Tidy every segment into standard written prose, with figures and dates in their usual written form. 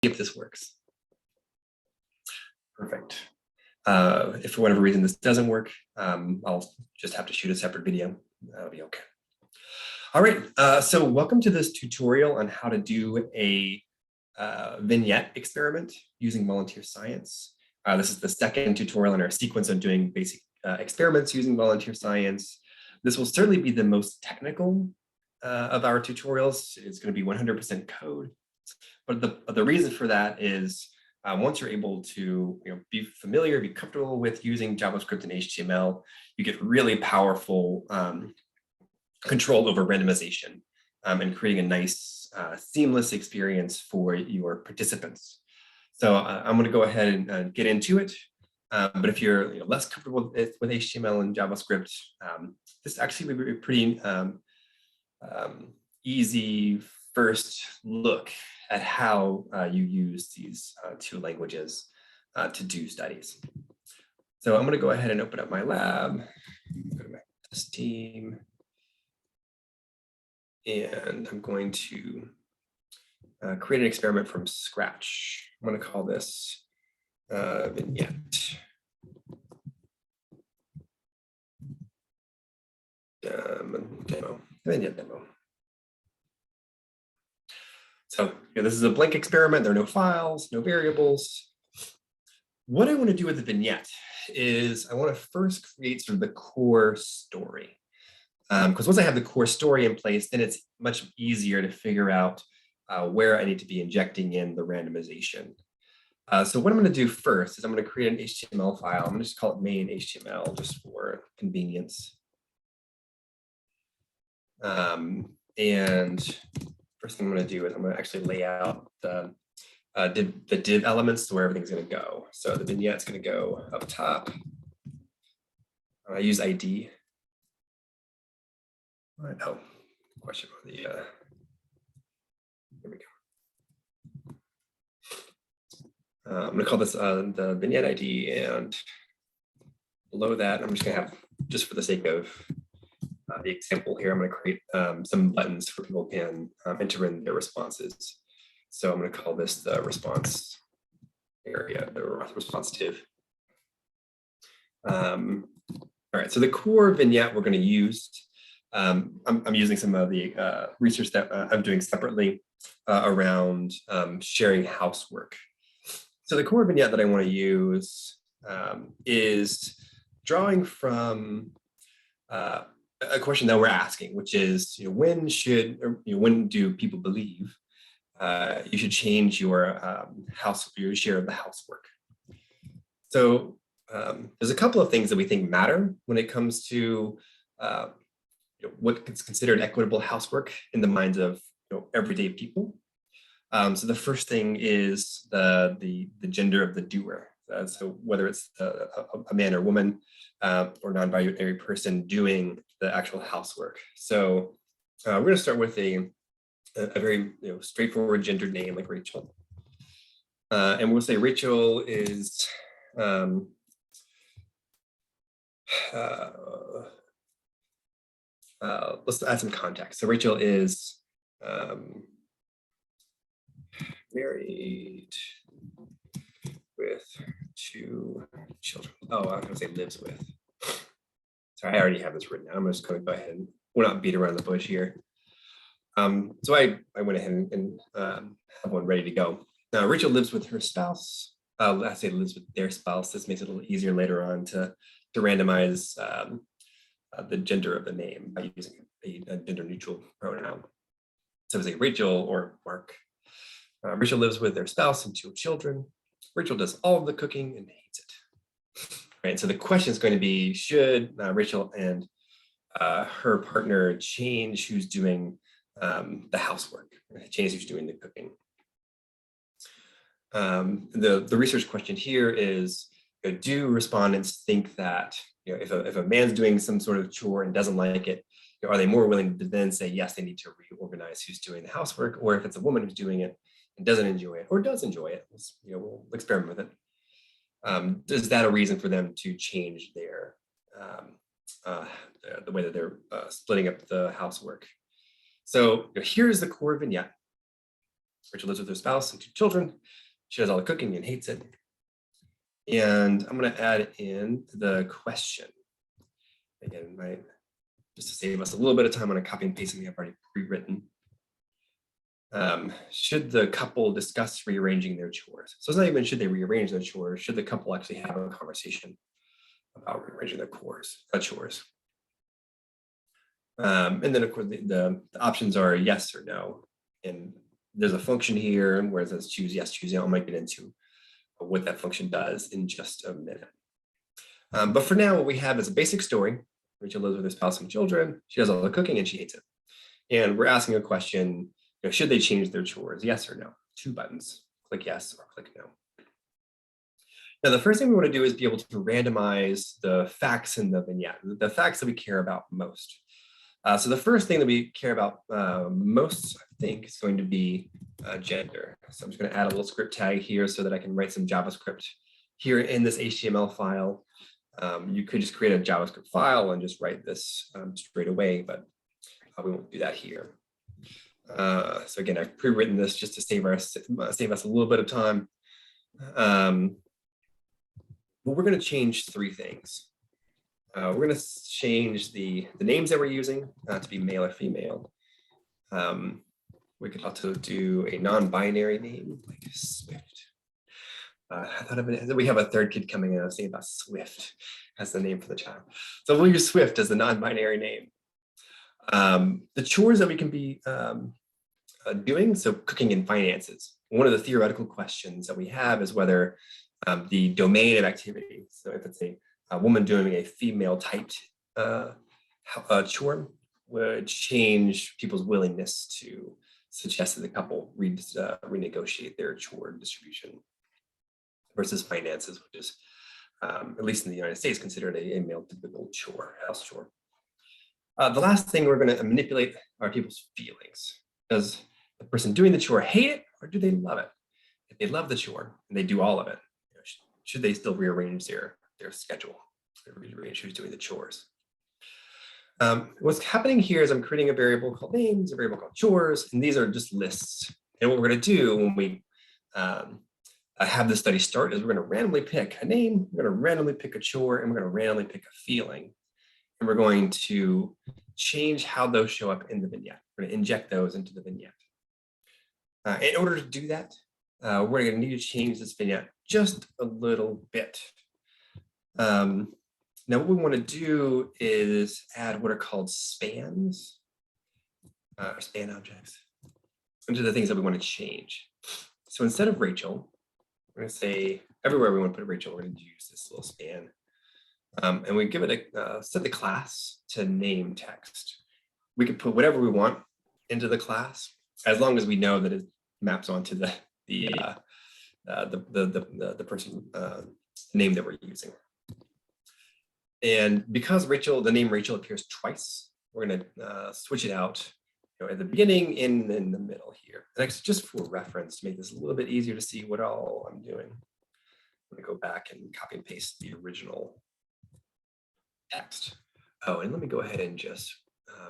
if this works. Perfect. If for whatever reason this doesn't work, I'll just have to shoot a separate video. That'll be okay. All right, so welcome to this tutorial on how to do a vignette experiment using volunteer science. This is the second tutorial in our sequence on doing basic experiments using volunteer science. This will certainly be the most technical of our tutorials. It's going to be 100% code. But the reason for that is once you're able to be familiar, be comfortable with using JavaScript and HTML, you get really powerful control over randomization and creating a nice seamless experience for your participants. So I'm going to go ahead and get into it. But if you're less comfortable with HTML and JavaScript, this actually would be a pretty easy first look at how you use these two languages to do studies. So I'm going to go ahead and open up my lab, go to my test team, and I'm going to create an experiment from scratch. I'm going to call this Vignette. Vignette demo. So this is a blank experiment. There are no files, no variables. What I want to do with the vignette is I want to first create sort of the core story. Because once I have the core story in place, then it's much easier to figure out where I need to be injecting in the randomization. So what I'm going to do first is I'm going to create an HTML file. I'm going to just call it main HTML just for convenience. And first thing I'm going to do is I'm going to actually lay out the div elements to where everything's going to go. So the vignette's going to go up top. I use ID. Oh, question on the, here we go. I'm going to call this the vignette ID, and below that, I'm just going to have, just for the sake of the example here, I'm going to create some buttons for people can enter in their responses. So I'm going to call this the response area, the response div. All right, so the core vignette we're going to use, I'm using some of the research that I'm doing separately around sharing housework. So the core vignette that I want to use is drawing from a question that we're asking, which is, when do people believe you should change your your share of the housework? So there's a couple of things that we think matter when it comes to what is considered equitable housework in the minds of everyday people. So the first thing is the gender of the doer. So whether it's a man or woman or non-binary person doing the actual housework. So we're going to start with a very straightforward gendered name like Rachel. And we'll say Rachel is let's add some context. So Rachel is married with 2 children. Oh, I was going to say lives with. Sorry, I already have this written down. I'm just going to go ahead and we'll not beat around the bush here. So I went ahead and have one ready to go. Now, Rachel lives with her spouse. I say lives with their spouse. This makes it a little easier later on to randomize the gender of the name by using a gender neutral pronoun. So I say Rachel or Mark. Rachel lives with their spouse and 2 children. Rachel does all of the cooking and hates it. Right. So the question is going to be, should Rachel and her partner change who's doing the housework, change who's doing the cooking? The research question here is, do respondents think that if a man's doing some sort of chore and doesn't like it, are they more willing to then say yes, they need to reorganize who's doing the housework, or if it's a woman who's doing it and doesn't enjoy it or does enjoy it, we'll experiment with it. Is that a reason for them to change their the way that they're splitting up the housework? So here's the core vignette. Rachel lives with her spouse and 2 children. She does all the cooking and hates it. And I'm going to add in the question. Again, just to save us a little bit of time, I'm going to copy and paste something I've already pre-written. Should the couple discuss rearranging their chores? So it's not even should they rearrange their chores, should the couple actually have a conversation about rearranging their chores. And then of course the options are yes or no. And there's a function here where it says choose yes, choose no. I might get into what that function does in just a minute. But for now, what we have is a basic story. Rachel lives with her spouse and children. She does all the cooking and she hates it. And we're asking a question, should they change their chores? Yes or no? 2 buttons, click yes or click no. Now, the first thing we want to do is be able to randomize the facts in the vignette, the facts that we care about most. So the first thing that we care about most, I think, is going to be gender. So I'm just going to add a little script tag here so that I can write some JavaScript here in this HTML file. You could just create a JavaScript file and just write this straight away, but we won't do that here. So again, I've pre-written this just to save us a little bit of time. But we're going to change 3 things. We're going to change the names that we're using to be male or female. We could also do a non-binary name like Swift. I thought of it, we have a 3rd kid coming in. I was thinking about Swift as the name for the child. So we'll use Swift as the non-binary name. The chores that we can be doing, so cooking and finances. One of the theoretical questions that we have is whether the domain of activity, so if it's a woman doing a female typed chore, would change people's willingness to suggest that the couple renegotiate their chore distribution versus finances, which is, at least in the United States, considered a male typical chore, house chore. The last thing we're going to manipulate are people's feelings. Does the person doing the chore hate it or do they love it? If they love the chore and they do all of it, should they still rearrange their schedule? Rearrange who's doing the chores. What's happening here is I'm creating a variable called names, a variable called chores, and these are just lists. And what we're going to do when we have the study start is we're going to randomly pick a name, we're going to randomly pick a chore, and we're going to randomly pick a feeling. And we're going to change how those show up in the vignette. We're going to inject those into the vignette. In order to do that, we're going to need to change this vignette just a little bit. Now, what we want to do is add what are called spans, or span objects, into the things that we want to change. So instead of Rachel, we're going to say everywhere we want to put Rachel, we're going to use this little span. And we give it set the class to name text. We can put whatever we want into the class, as long as we know that it maps onto the person name that we're using. And because the name Rachel appears twice, we're going to switch it out at the beginning and in the middle here. And actually, just for reference, to make this a little bit easier to see what all I'm doing, I'm going to go back and copy and paste the original text. Oh, and let me go ahead and just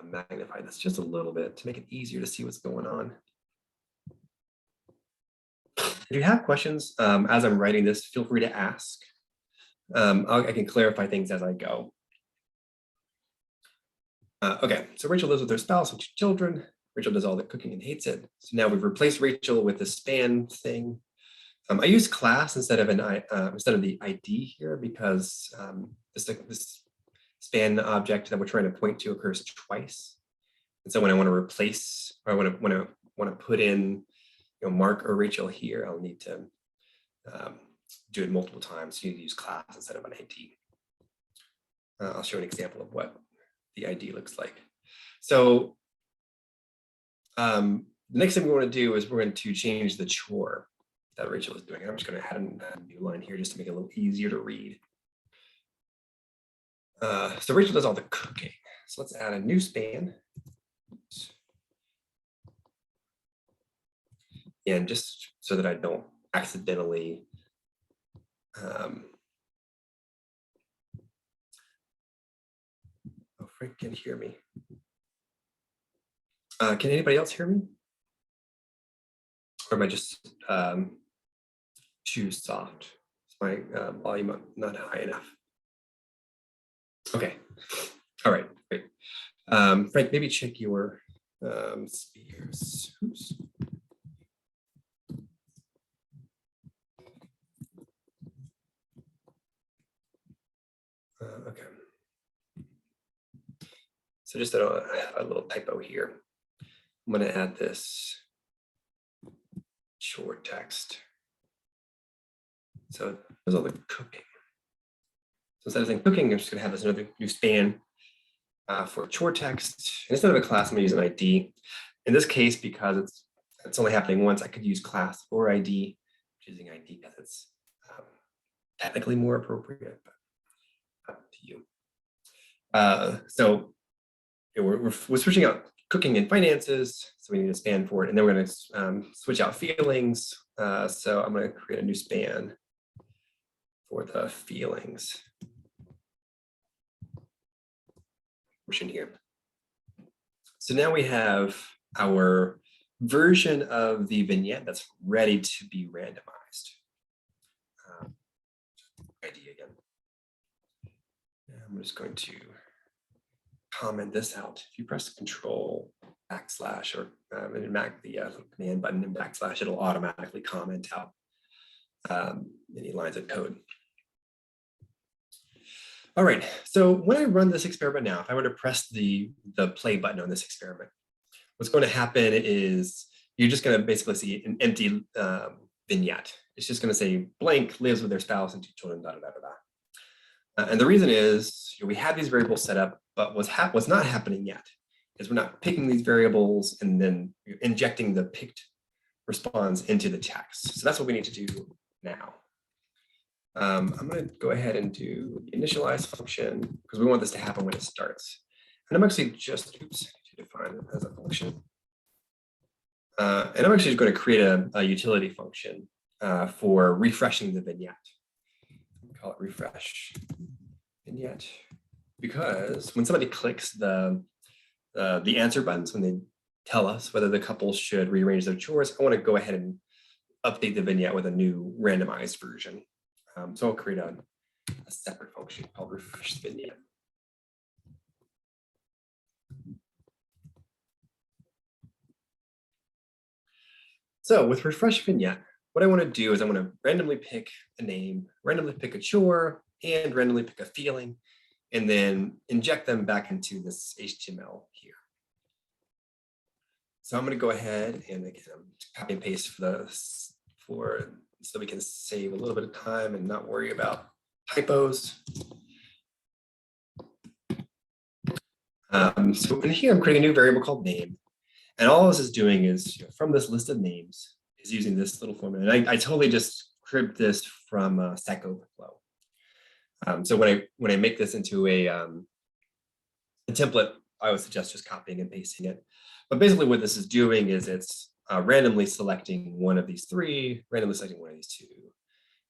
magnify this just a little bit to make it easier to see what's going on. If you have questions as I'm writing this, feel free to ask. I can clarify things as I go. Okay, so Rachel lives with her spouse and 2 children. Rachel does all the cooking and hates it. So now we've replaced Rachel with the span thing. I use class instead of the ID here because this span object that we're trying to point to occurs twice. And so when I want to replace, or when I want to put in, Mark or Rachel here, I'll need to do it multiple times. So you need to use class instead of an ID. I'll show an example of what the ID looks like. So the next thing we want to do is we're going to change the chore that Rachel is doing. I'm just going to add a new line here just to make it a little easier to read. So Rachel does all the cooking. So let's add a new span. And just so that I don't accidentally oh, Frank can hear me. Can anybody else hear me? Or am I just choose soft? Is my volume not high enough? Okay. All right, great. Frank, maybe check your speakers. Oops. Okay. So just a little typo here. I'm going to add this short text. So there's all the cooking. So instead of saying cooking, I'm just going to have this another new span for chore text. And instead of a class, I'm going to use an ID. In this case, because it's only happening once, I could use class or ID. Choosing ID because it's technically more appropriate, but up to you. So we're switching out cooking and finances, so we need a span for it, and then we're going to switch out feelings. So I'm going to create a new span for the feelings portion here. So now we have our version of the vignette that's ready to be randomized. ID again. And I'm just going to comment this out. If you press Control backslash or the command button and backslash, it'll automatically comment out any lines of code. All right, so when I run this experiment now, if I were to press the play button on this experiment, what's going to happen is you're just going to basically see an empty vignette. It's just going to say blank, lives with their spouse and 2 children, da da da da da. And the reason is we have these variables set up, but what's not happening yet is we're not picking these variables and then injecting the picked response into the text. So that's what we need to do now. I'm going to go ahead and do the initialize function because we want this to happen when it starts. And I'm actually just, to define it as a function. And I'm actually just going to create a utility function for refreshing the vignette. Call it refresh vignette, because when somebody clicks the answer buttons, when they tell us whether the couple should rearrange their chores, I want to go ahead and update the vignette with a new randomized version. So I'll create a separate function called refresh vignette. So with refresh vignette, what I want to do is I want to randomly pick a name, randomly pick a chore, and randomly pick a feeling, and then inject them back into this HTML here. So I'm going to go ahead and again, copy and paste so we can save a little bit of time and not worry about typos. So in here, I'm creating a new variable called name. And all this is doing is, from this list of names, is using this little formula. And I totally just cribbed this from Stack Overflow. So when I make this into a template, I would suggest just copying and pasting it. But basically what this is doing is it's randomly selecting one of these 3, randomly selecting one of these 2,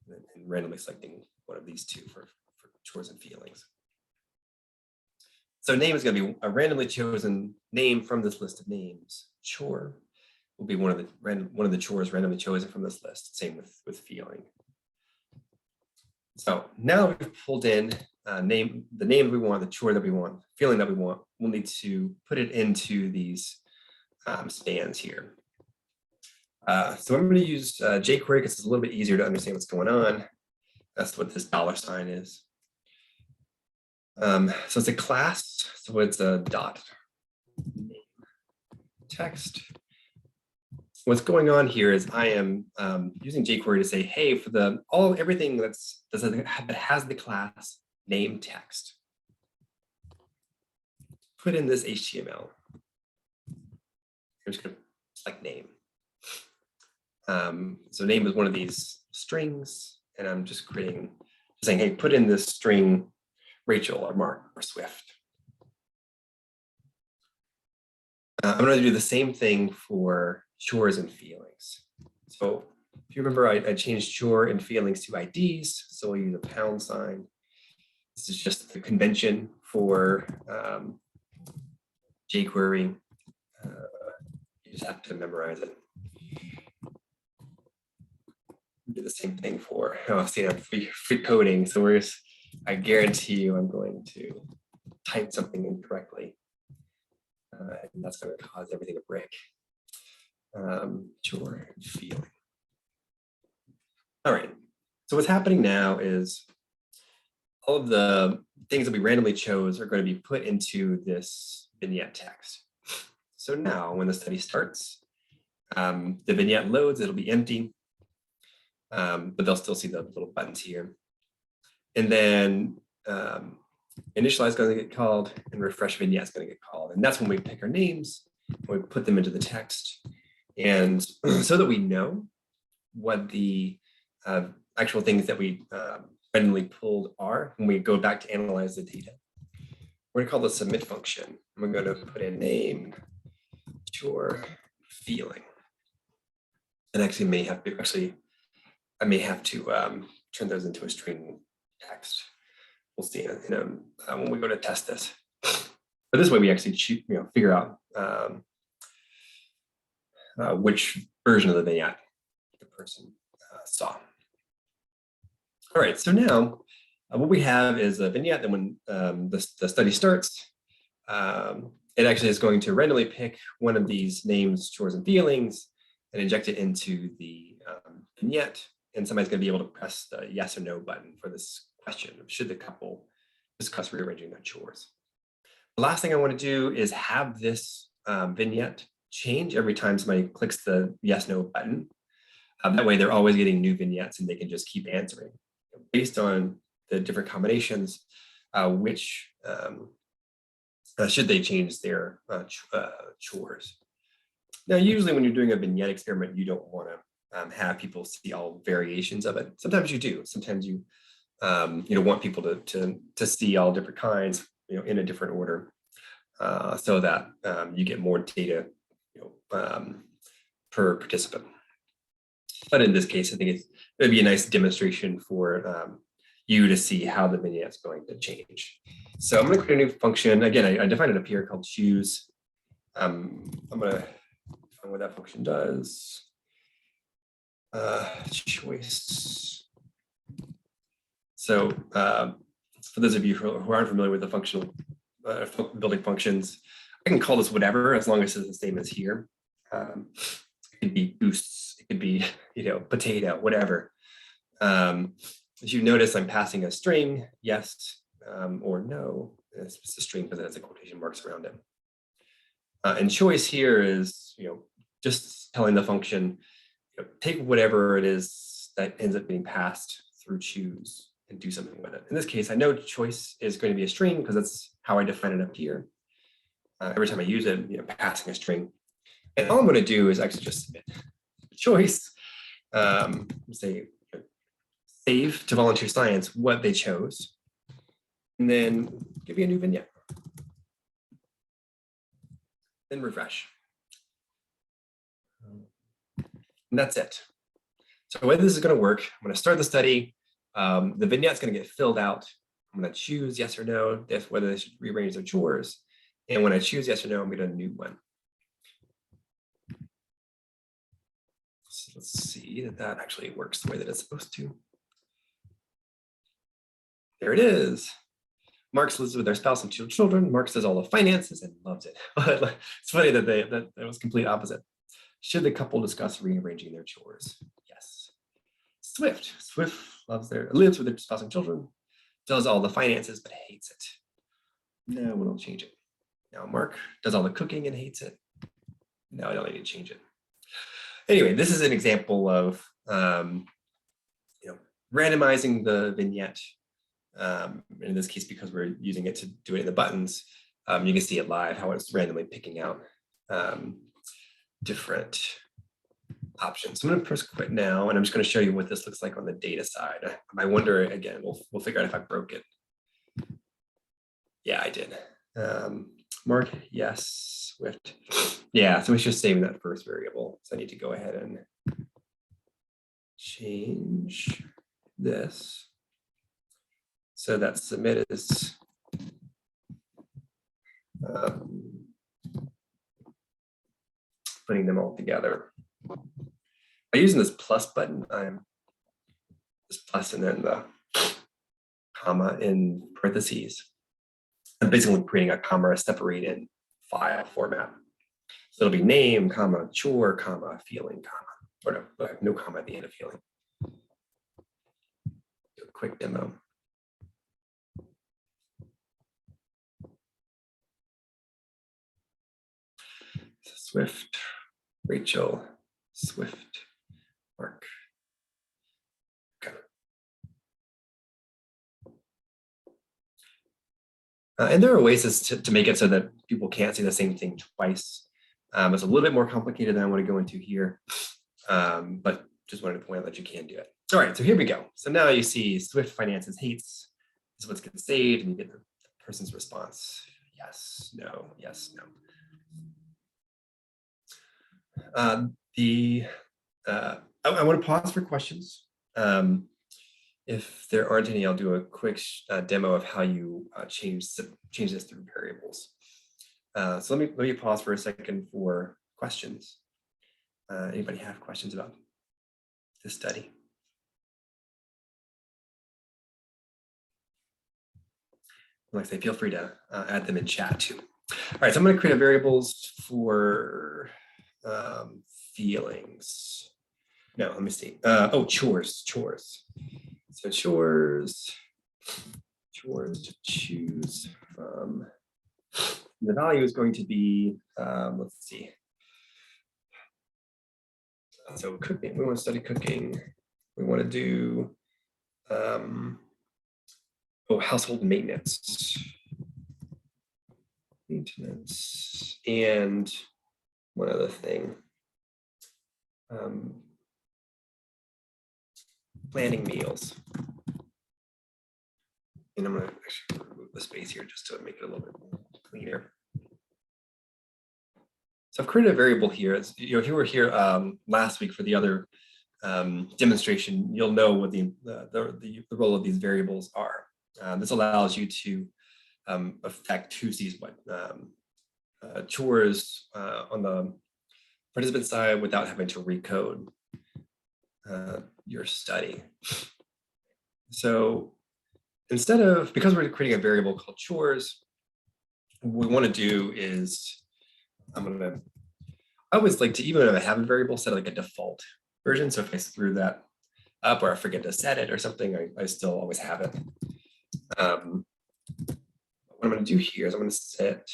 and randomly selecting one of these 2 for chores and feelings. So name is going to be a randomly chosen name from this list of names. Chore will be one of the chores randomly chosen from this list. Same with feeling. So now we've pulled in the name we want, the chore that we want, feeling that we want. We'll need to put it into these spans here. So I'm going to use jQuery because it's a little bit easier to understand what's going on. That's what this $sign is. So it's a class, so it's a dot name text. What's going on here is I am using jQuery to say, hey, for everything that has the class name text, put in this HTML. I'm just going to select name. So name is one of these strings, and I'm just saying, hey, put in this string Rachel or Mark or Swift. I'm going to do the same thing for chores and feelings. So if you remember, I changed chore and feelings to IDs, so we'll use a $. This is just the convention for jQuery. You just have to memorize it. do the same thing for, oh, see, I'm free coding. So I guarantee you I'm going to type something incorrectly. And that's going to cause everything to break. Sure, feeling. All right. So what's happening now is all of the things that we randomly chose are going to be put into this vignette text. So now when the study starts, the vignette loads, it'll be empty, but they'll still see the little buttons here. And then initialize is going to get called and refresh vignette is going to get called. And that's when we pick our names, and we put them into the text. And so that we know what the actual things that we randomly pulled are, when we go back to analyze the data, we're going to call the submit function. I'm going to put in name, your feeling. And actually I may have to turn those into a string text. We'll see when we go to test this. But this way we actually figure out which version of the vignette the person saw. All right, so now what we have is a vignette that when the study starts, it actually is going to randomly pick one of these names, chores, and feelings and inject it into the vignette. And somebody's going to be able to press the yes or no button for this question of should the couple discuss rearranging their chores. The last thing I want to do is have this vignette change every time somebody clicks the yes, no button. That way they're always getting new vignettes and they can just keep answering based on the different combinations, which should they change their chores. Now, usually when you're doing a vignette experiment, you don't want to have people see all variations of it. Sometimes you do. Sometimes you want people to see all different kinds, in a different order, so that you get more data, per participant. But in this case, I think it would be a nice demonstration for you to see how the vignette is going to change. So I'm going to create a new function. Again, I defined it up here called choose. I'm going to find what that function does. Choice. So for those of you who aren't familiar with the functional building functions, I can call this whatever as long as it's the same as here. It could be boosts, it could be potato, whatever. As you notice, I'm passing a string, yes or no. It's a string because it has a quotation marks around it. And choice here is just telling the function, take whatever it is that ends up being passed through choose and do something with it. In this case, I know choice is going to be a string because that's how I define it up here. Every time I use it, passing a string. And all I'm going to do is actually just submit choice, say save to volunteer science what they chose, and then give you a new vignette. Then refresh. And that's it. So the way this is going to work, I'm going to start the study. The vignette is going to get filled out. I'm going to choose yes or no, whether they should rearrange their chores. And when I choose yes or no, I'm going to get a new one. So let's see that actually works the way that it's supposed to. There it is. Mark lives with their spouse and 2 children. Mark does all the finances and loves it. It's funny that that was complete opposite. Should the couple discuss rearranging their chores? Yes. Swift lives with their spouse and children, does all the finances but hates it. No, we don't change it. Now Mark does all the cooking and hates it. No, I don't need to change it. Anyway, this is an example of randomizing the vignette. In this case, because we're using it to do it in the buttons, you can see it live how it's randomly picking out different options. So I'm going to press quit now, and I'm just going to show you what this looks like on the data side. I wonder, again, we'll figure out if I broke it. Yeah, I did. Mark, yes, Swift. Yeah, so it's just saving that first variable. So I need to go ahead and change this. So that submit is putting them all together. By using this plus button, I'm this plus and then the comma in parentheses. I'm basically creating a comma separated file format. So it'll be name, comma, chore, comma, feeling, comma, or no comma at the end of feeling. Do a quick demo. Swift, Rachel, Swift, Mark. Okay. And there are ways to make it so that people can't see the same thing twice. It's a little bit more complicated than I want to go into here, but just wanted to point out that you can do it. All right, so here we go. So now you see Swift finances hates. This is what's getting saved, and you get the person's response. Yes, no, yes, no. I want to pause for questions. If there aren't any, I'll do a quick demo of how you change this through variables. So let me pause for a second for questions. Anybody have questions about this study? Like I say, feel free to add them in chat too. All right, so I'm going to create a variables for feelings. No, let me see. Oh, chores. So chores to choose from. The value is going to be, let's see. So cooking, we want to study cooking. We want to do, household maintenance. And one other thing. Planning meals. And I'm going to actually remove the space here just to make it a little bit cleaner. So I've created a variable here. As if you were here last week for the other demonstration, you'll know what the role of these variables are. This allows you to affect who sees what chores on the participant side without having to recode your study. So because we're creating a variable called chores, what we want to do is I always like to, even if I have a variable, set like a default version. So if I screw that up or I forget to set it or something, I still always have it. What I'm going to do here is I'm going to set,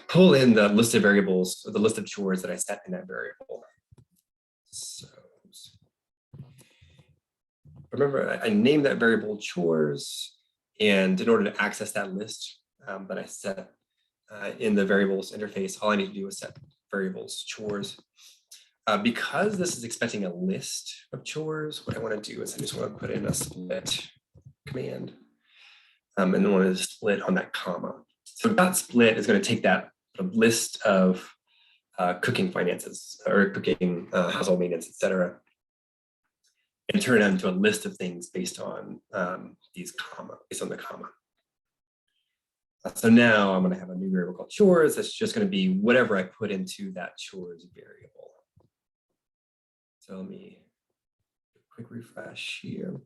pull in the list of variables, or the list of chores that I set in that variable. So remember, I named that variable chores, and in order to access that list that I set in the variables interface, all I need to do is set variables chores. Because this is expecting a list of chores, what I want to do is I just want to put in a split command, and then want to split on that comma. So dot split is going to take that list of cooking finances or cooking household maintenance, etc., and turn it into a list of things based on the comma. So now I'm going to have a new variable called chores. That's just going to be whatever I put into that chores variable. So let me do a quick refresh here.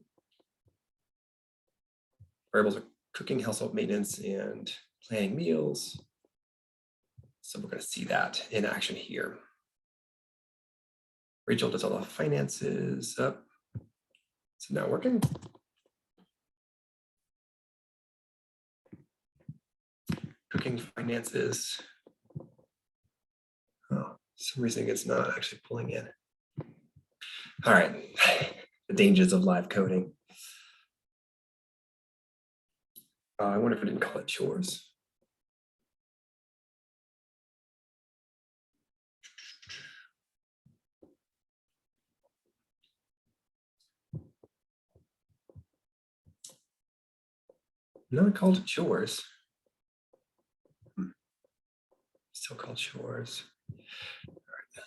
Variables are cooking, household maintenance, and planning meals. So we're going to see that in action here. Rachel does all the finances. So now working. Cooking finances. Oh, for some reason it's not actually pulling in. All right, the dangers of live coding. I wonder if I didn't call it chores. No, I called it chores. Still called chores. All right.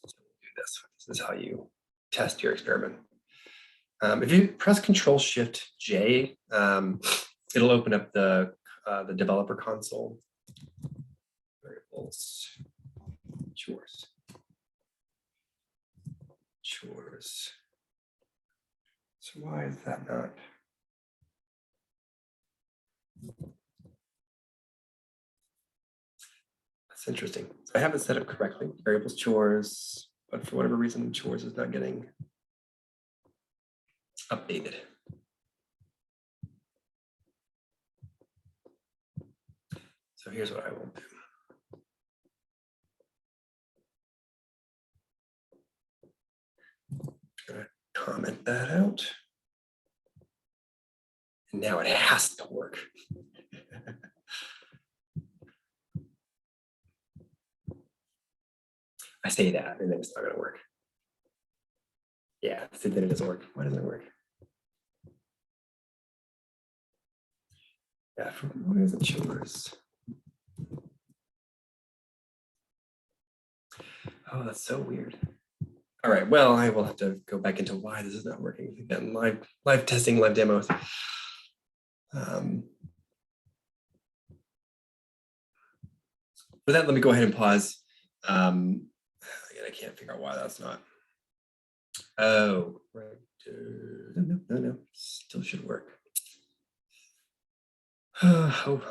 So we'll do this. This is how you test your experiment. If you press Control-Shift-J, it'll open up the developer console. Variables, chores. So why is that not? That's interesting. So I have it set up correctly, variables chores, but for whatever reason, chores is not getting updated. So here's what I will do. I'm gonna comment that out. And now it has to work. I say that and then it's not gonna work. Yeah, see that it doesn't work. Why doesn't it work? Yeah, why is it chores? Oh, that's so weird. All right, well, I will have to go back into why this is not working. Again, live testing, live demos. For that, let me go ahead and pause. Again, I can't figure out why that's not. Oh, right. No, still should work. All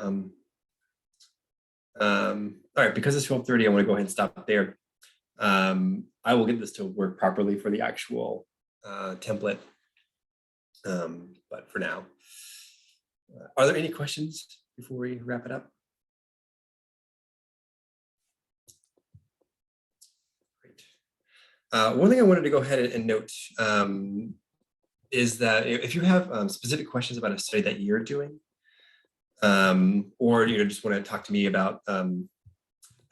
right, because it's 12:30, I want to go ahead and stop there. I will get this to work properly for the actual template. But for now, are there any questions before we wrap it up? Great. One thing I wanted to go ahead and note is that if you have specific questions about a study that you're doing, or just want to talk to me about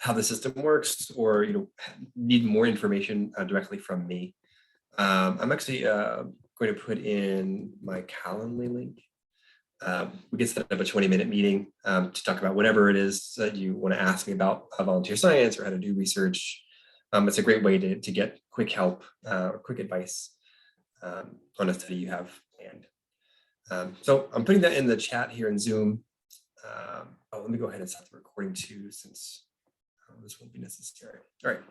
how the system works, or need more information directly from me, I'm actually going to put in my Calendly link. We can set up a 20-minute meeting to talk about whatever it is that you want to ask me about volunteer science or how to do research. It's a great way to get quick help or quick advice on a study you have planned. So I'm putting that in the chat here in Zoom. Let me go ahead and stop the recording too, since this won't be necessary. All right.